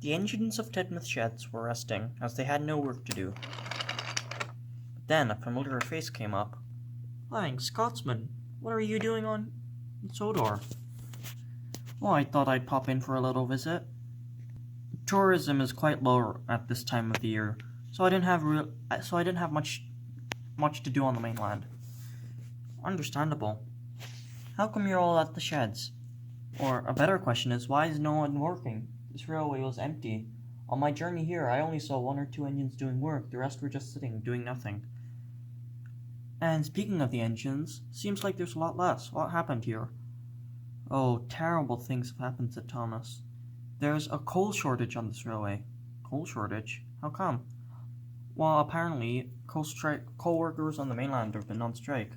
The engines of Titmouth sheds were resting, as they had no work to do. But then a familiar face came up. "Flying Scotsman, what are you doing on Sodor?" "Oh, I thought I'd pop in for a little visit. Tourism is quite low at this time of the year, so I didn't have much to do on the mainland." "Understandable. How come you're all at the sheds? Or a better question is, why is no one working? This railway was empty. On my journey here, I only saw 1 or 2 engines doing work. The rest were just sitting, doing nothing." "And speaking of the engines, seems like there's a lot less. What happened here?" "Oh, terrible things have happened," said Thomas. "There's a coal shortage on this railway." "Coal shortage? How come?" "Well, apparently, coal workers on the mainland have been on strike."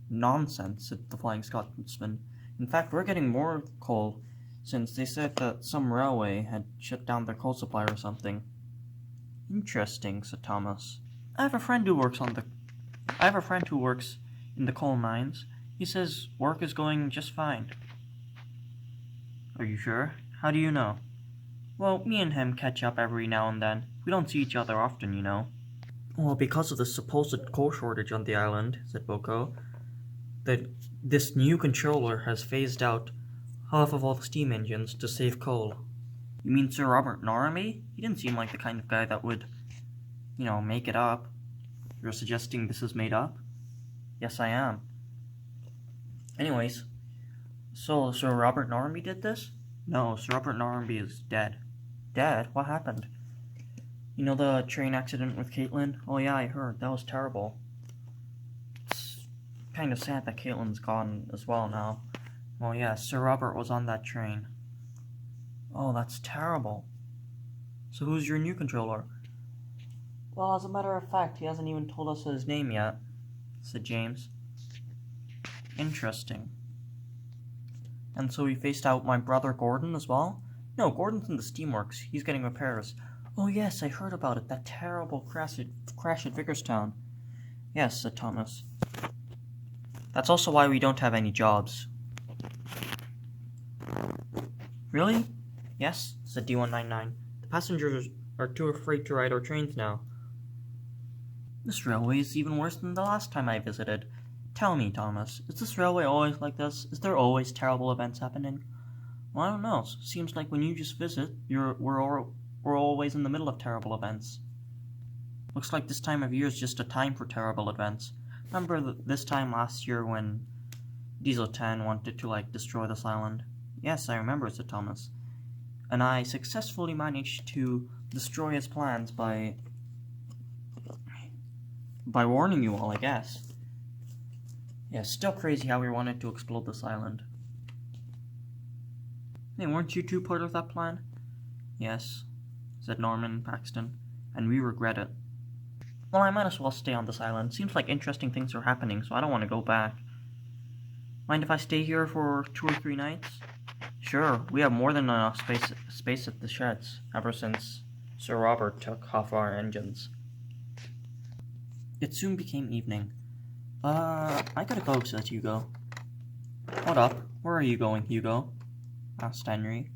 "Nonsense," said the Flying Scotsman. "In fact, we're getting more coal, since they said that some railway had shut down their coal supply or something." "Interesting," said Thomas. I have a friend who works in the coal mines. He says work is going just fine." "Are you sure? How do you know?" "Well, me and him catch up every now and then. We don't see each other often, you know." "Well, because of the supposed coal shortage on the island," said Boko, "that this new controller has phased out half of all the steam engines to save coal." "You mean Sir Robert Norramby? He didn't seem like the kind of guy that would, make it up." "You're suggesting this is made up?" "Yes, I am." "Anyways, so Sir Robert Norramby did this?" "No, Sir Robert Norramby is dead." "Dead? What happened?" "You know the train accident with Caitlin?" "Oh yeah, I heard. That was terrible." "It's kind of sad that Caitlin's gone as well now." "Well, yeah, Sir Robert was on that train." "Oh, that's terrible. So who's your new controller?" "Well, as a matter of fact, he hasn't even told us his name yet," said James. "Interesting. And so he faced out my brother Gordon as well?" "No, Gordon's in the steamworks. He's getting repairs." "Oh yes, I heard about it. That terrible crash at Vickerstown." "Yes," said Thomas. "That's also why we don't have any jobs." "Really?" "Yes," said D199. "The passengers are too afraid to ride our trains now." "This railway is even worse than the last time I visited. Tell me, Thomas, is this railway always like this? Is there always terrible events happening?" "Well, I don't know. Seems like when you just visit, we're always in the middle of terrible events." "Looks like this time of year is just a time for terrible events. Remember this time last year when Diesel 10 wanted to, destroy this island?" "Yes, I remember," said Thomas. "And I successfully managed to destroy his plans by warning you all, I guess." "Yeah, still crazy how we wanted to explode this island." "Hey, weren't you two part of that plan?" "Yes," said Norman Paxton, "and we regret it." "Well, I might as well stay on this island. Seems like interesting things are happening, so I don't want to go back." "Mind if I stay here for 2 or 3 nights?" "Sure, we have more than enough space at the sheds, ever since Sir Robert took half our engines." It soon became evening. I gotta go," said Hugo. "What up? Where are you going, Hugo?" asked Henry.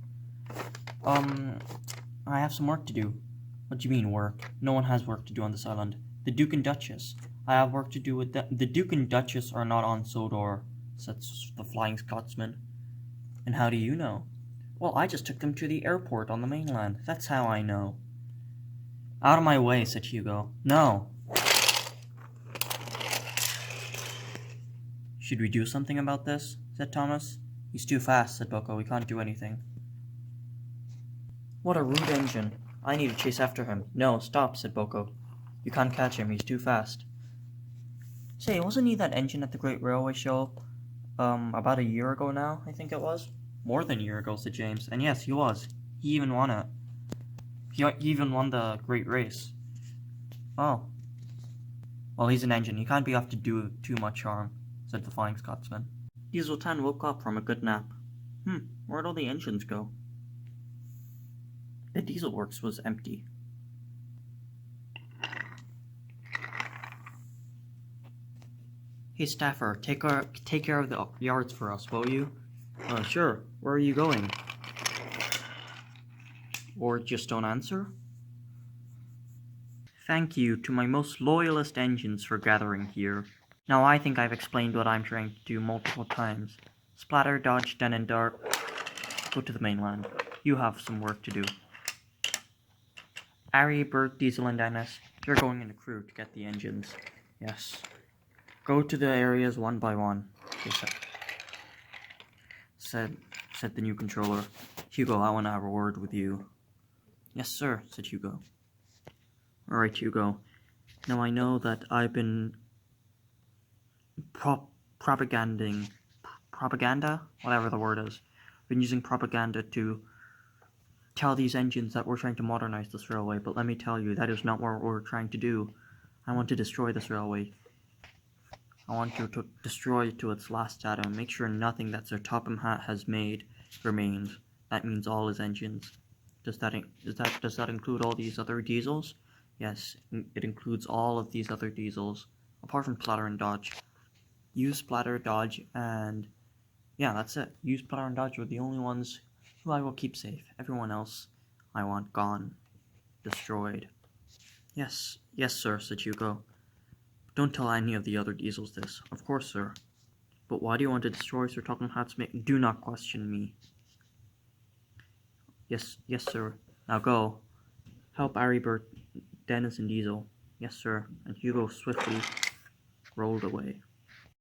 I have some work to do." "What do you mean, work? No one has work to do on this island." "The Duke and Duchess. I have work to do with them." "The Duke and Duchess are not on Sodor," said the Flying Scotsman. "And how do you know?" "Well, I just took them to the airport on the mainland. That's how I know." "Out of my way," said Hugo. "No." "Should we do something about this?" said Thomas. "He's too fast," said Boko. "We can't do anything." "What a rude engine. I need to chase after him." "No, stop," said Boko. "You can't catch him. He's too fast." "Say, wasn't he that engine at the Great Railway Show, about a year ago now, I think it was?" "More than a year ago," said James. "And yes, he was. He even won it. He even won the Great Race." "Oh. Well, he's an engine. He can't be off to do too much harm," said the Flying Scotsman. Diesel 10 woke up from a good nap. Where'd all the engines go? The diesel works was empty. "Hey, Staffer, take care of the yards for us, will you?" Sure. Where are you going?" Or just don't answer? Thank you to my most loyalist engines for gathering here. Now I think I've explained what I'm trying to do multiple times. Splatter, dodge, den and dart. Go to the mainland. You have some work to do. Ari, Bert, Diesel, and Dennis, you're going in a crew to get the engines. Yes. Go to the areas one by one, they said the new controller. Hugo, I want to have a word with you. Yes, sir, said Hugo. Alright, Hugo. Now I know that I've been propaganda? Whatever the word is. Been using propaganda to tell these engines that we're trying to modernize this railway, but let me tell you, that is not what we're trying to do. I want to destroy this railway. I want to destroy it to its last atom, make sure nothing that Sir Topham Hatt has made remains. That means all his engines. Does that include all these other diesels? Yes, it includes all of these other diesels, apart from Splatter and Dodge. Use Splatter, Dodge, and yeah, that's it. Use Splatter and Dodge are the only ones who I will keep safe. Everyone else I want gone, destroyed. Yes, sir, said Hugo. Don't tell any of the other diesels this. Of course, sir. But why do you want to destroy Sir Topham Hatt's Do not question me. Yes, sir. Now go. Help Ari, Bert, Dennis, and Diesel. Yes, sir. And Hugo swiftly rolled away.